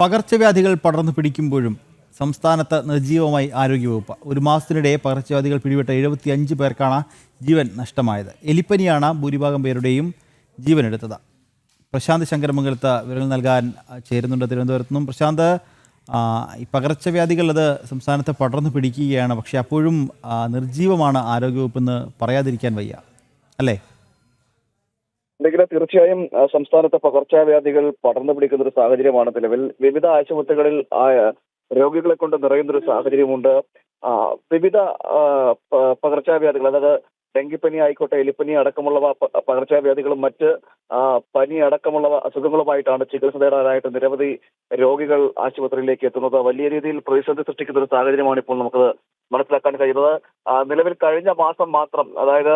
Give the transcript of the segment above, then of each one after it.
പകർച്ചവ്യാധികൾ പടർന്നു പിടിക്കുമ്പോഴും സംസ്ഥാനത്ത് നിർജീവമായി ആരോഗ്യവകുപ്പ്. ഒരു മാസത്തിനിടെ പകർച്ചവ്യാധികൾ പിടിപെട്ട 75 പേർക്കാണ് ജീവൻ നഷ്ടമായത്. എലിപ്പനിയാണ് ഭൂരിഭാഗം പേരുടെയും ജീവനെടുത്തത്. പ്രശാന്ത് ശങ്കരമംഗലത്ത് വിവരങ്ങൾ നൽകാൻ ചേരുന്നുണ്ട് തിരുവനന്തപുരത്തു നിന്നും. പ്രശാന്ത്, ഈ പകർച്ചവ്യാധികൾ അത് സംസ്ഥാനത്ത് പടർന്നു പിടിക്കുകയാണ്, പക്ഷേ അപ്പോഴും നിർജീവമാണ് ആരോഗ്യവകുപ്പെന്ന് പറയാതിരിക്കാൻ വയ്യ, അല്ലേ? തീർച്ചയായും സംസ്ഥാനത്തെ പകർച്ചവ്യാധികൾ പടർന്നു പിടിക്കുന്ന ഒരു സാഹചര്യമാണ് നിലവിൽ. വിവിധ ആശുപത്രികളിൽ രോഗികളെ കൊണ്ട് നിറയുന്ന ഒരു സാഹചര്യമുണ്ട്. വിവിധ പകർച്ചവ്യാധികൾ, അതായത് ഡെങ്കിപ്പനി ആയിക്കോട്ടെ, എലിപ്പനി അടക്കമുള്ള പകർച്ചവ്യാധികളും മറ്റ് പനി അടക്കമുള്ള അസുഖങ്ങളുമായിട്ടാണ് ചികിത്സ തേടാനായിട്ട് നിരവധി രോഗികൾ ആശുപത്രിയിലേക്ക് എത്തുന്നത്. വലിയ രീതിയിൽ പ്രതിസന്ധി സൃഷ്ടിക്കുന്ന ഒരു സാഹചര്യമാണ് ഇപ്പോൾ നമുക്ക് മനസ്സിലാക്കാൻ കഴിയുന്നത്. നിലവിൽ കഴിഞ്ഞ മാസം മാത്രം, അതായത്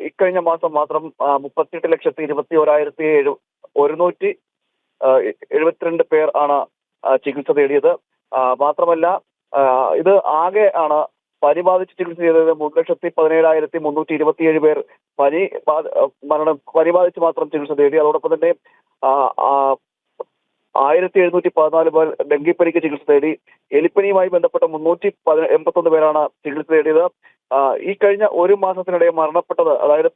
ഇക്കഴിഞ്ഞ മാസം മാത്രം 38,21,172 പേർ ആണ് ചികിത്സ തേടിയത്. മാത്രമല്ല, ഇത് ആകെ ആണ് പനി ബാധിച്ച് ചികിത്സ ചെയ്തത് 3,17,327 പേർ പനി ബാധിച്ച് മാത്രം ചികിത്സ തേടി. അതോടൊപ്പം തന്നെ 1,714 പേർ ഡെങ്കിപ്പനിക്ക് ചികിത്സ തേടി. എലിപ്പനിയുമായി ബന്ധപ്പെട്ട 381 പേരാണ് ചികിത്സ തേടിയത്. ഈ കഴിഞ്ഞ ഒരു മാസത്തിനിടെ മരണപ്പെട്ടത്, അതായത്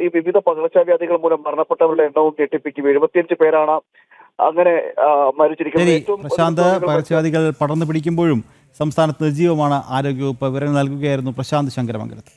ഈ വിവിധ പകർച്ചവ്യാധികൾ മൂലം മരണപ്പെട്ടവരുടെ എണ്ണവും ഞെട്ടിപ്പിക്കും. 75 പേരാണ് അങ്ങനെ മരിച്ചിരിക്കുന്നത്. പ്രശാന്ത്, പകർച്ചവ്യാധികൾ പടർന്നു പിടിക്കുമ്പോഴും സംസ്ഥാനത്ത് നിർജീവമാണ് ആരോഗ്യവകുപ്പ്. വിവരങ്ങൾ നൽകുകയായിരുന്നു പ്രശാന്ത് ശങ്കരമംഗലത്ത്.